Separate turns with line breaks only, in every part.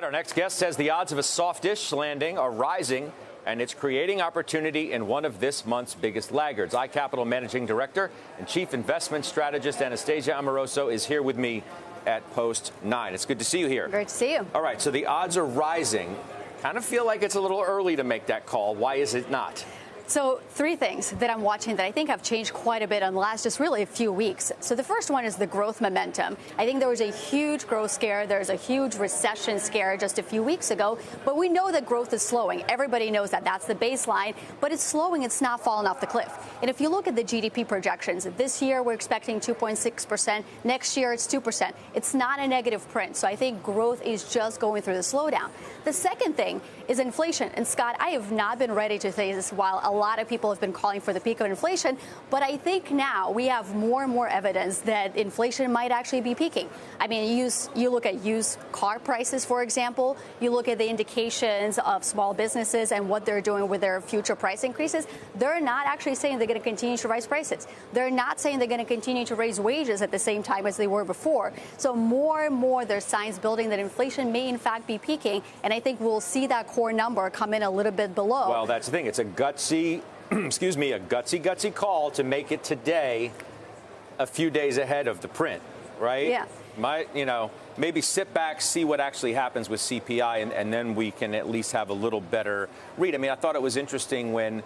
right, our next guest says the odds of a softish landing are rising, and it's creating opportunity in one of this month's biggest laggards. iCapital Managing Director and Chief Investment Strategist Anastasia Amoroso is here with me at Post 9. It's good to see you here.
Great to see you.
All right, so the odds are rising. Kind of feel like it's a little early to make that call. Why is it not?
So three things that I'm watching that I think have changed quite a bit in the last just really a few weeks. So the first one is the growth momentum. I think there was a huge growth scare. There's a huge recession scare just a few weeks ago. But we know that growth is slowing. Everybody knows that. That's the baseline. But it's slowing. It's not falling off the cliff. And if you look at the GDP projections, this year we're expecting 2.6%. Next year it's 2%. It's not a negative print. So I think growth is just going through the slowdown. The second thing is inflation. And Scott, I have not been ready to say this while a lot of people have been calling for the peak of inflation, but I think now we have more and more evidence that inflation might actually be peaking. I mean, you look at used car prices, for example, you look at the indications of small businesses and what they're doing with their future price increases. They're not actually saying they're going to continue to raise prices. They're not saying they're going to continue to raise wages at the same time as they were before. So more and more there's signs building that inflation may in fact be peaking, and I think we'll see that core number come in a little bit below.
Well, that's the thing. It's a gutsy gutsy call to make it today, a few days ahead of the print, right?
Yeah.
Maybe sit back, see what actually happens with CPI, and then we can at least have a little better read. I mean, I thought it was interesting when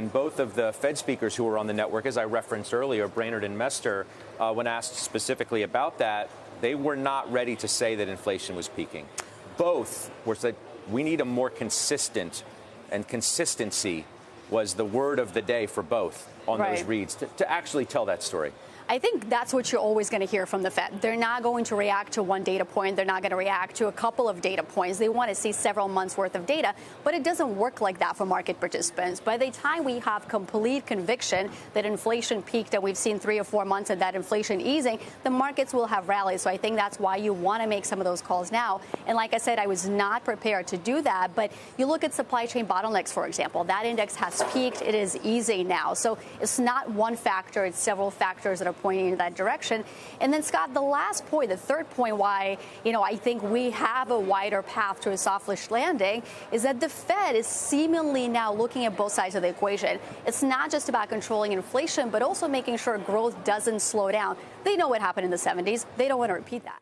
both of the Fed speakers who were on the network, as I referenced earlier, Brainerd and Mester, when asked specifically about that, they were not ready to say that inflation was peaking. Both were said, we need a more consistent, and consistency was the word of the day for both on those reads to actually tell that story.
I think that's what you're always going to hear from the Fed. They're not going to react to one data point. They're not going to react to a couple of data points. They want to see several months worth of data, but it doesn't work like that for market participants. By the time we have complete conviction that inflation peaked and we've seen 3 or 4 months of that inflation easing, the markets will have rallied. So I think that's why you want to make some of those calls now. And like I said, I was not prepared to do that. But you look at supply chain bottlenecks, for example, that index has peaked. It is easing now. So it's not one factor. It's several factors that are pointing in that direction. And then, Scott, the last point, the third point why, I think we have a wider path to a softish landing is that the Fed is seemingly now looking at both sides of the equation. It's not just about controlling inflation, but also making sure growth doesn't slow down. They know what happened in the 70s. They don't want to repeat that.